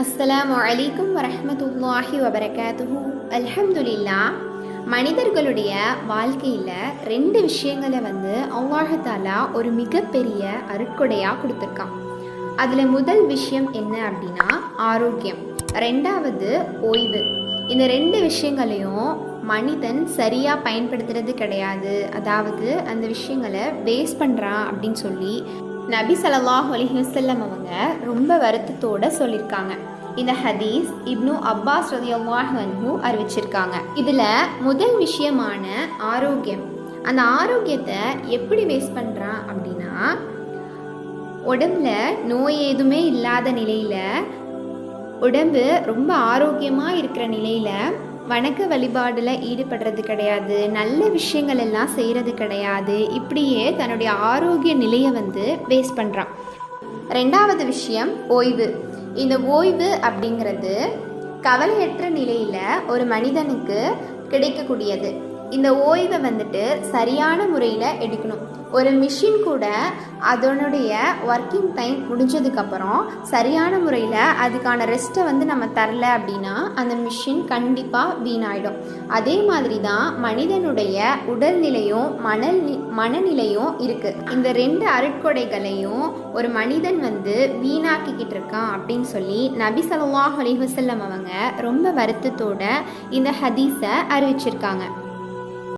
அஸ்ஸலாமு அலைக்கும் வரஹ்மத்துல்லாஹி வபரகாத்துஹு. அல்ஹம்துலில்லா. மனிதர்களுடைய வாழ்க்கையில் ரெண்டு விஷயங்களை அல்லாஹ் தஆலா ஒரு மிகப்பெரிய அருட்கொடையாக கொடுத்துருக்கான். அதில் முதல் விஷயம் என்ன அப்படின்னா ஆரோக்கியம், ரெண்டாவது ஓய்வு. இந்த ரெண்டு விஷயங்களையும் மனிதன் சரியாக பயன்படுத்துறது கிடையாது. அதாவது அந்த விஷயங்களை வேஸ்ட் பண்ணுறான் அப்படின்னு சொல்லி நபி ஸல்லல்லாஹு அலைஹி வஸல்லம் அவங்க ரொம்ப வருத்தத்தோடு சொல்லியிருக்காங்க. இந்த ஹதீஸ் இப்னு அப்பாஸ் ரலியல்லாஹு அன்ஹு அறிவிச்சிருக்காங்க. இதில் முதல் விஷயமான ஆரோக்கியம், அந்த ஆரோக்கியத்தை எப்படி வேஸ்ட் பண்ணுறான் அப்படின்னா, உடம்புல நோய் எதுவுமே இல்லாத நிலையில், உடம்பு ரொம்ப ஆரோக்கியமாக இருக்கிற நிலையில் வணக்க வழிபாடில் ஈடுபடுறது கிடையாது, நல்ல விஷயங்கள் எல்லாம் செய்கிறது கிடையாது. இப்படியே தன்னுடைய ஆரோக்கிய நிலையை வேஸ்ட் பண்ணுறான். ரெண்டாவது விஷயம் ஓய்வு. இந்த ஓய்வு அப்படிங்கிறது கவலையற்ற நிலையில் ஒரு மனிதனுக்கு கிடைக்கக்கூடியது. இந்த ஓய்வை சரியான முறையில் எடுக்கணும். ஒரு மிஷின் கூட அதனுடைய ஒர்க்கிங் டைம் முடிஞ்சதுக்கப்புறம் சரியான முறையில் அதுக்கான ரெஸ்ட்டை நம்ம தரல அப்படின்னா அந்த மிஷின் கண்டிப்பாக வீணாயிடும். அதே மாதிரி தான் மனிதனுடைய உடல்நிலையும் மனநிலையும் இருக்குது. இந்த ரெண்டு அருட்கொடைகளையும் ஒரு மனிதன் வீணாக்கிக்கிட்டு இருக்கான் அப்படின்னு சொல்லி நபி ஸல்லல்லாஹு அலைஹி வஸல்லம் அவங்க ரொம்ப வருத்தத்தோட இந்த ஹதீஸை அறிவிச்சிருக்காங்க.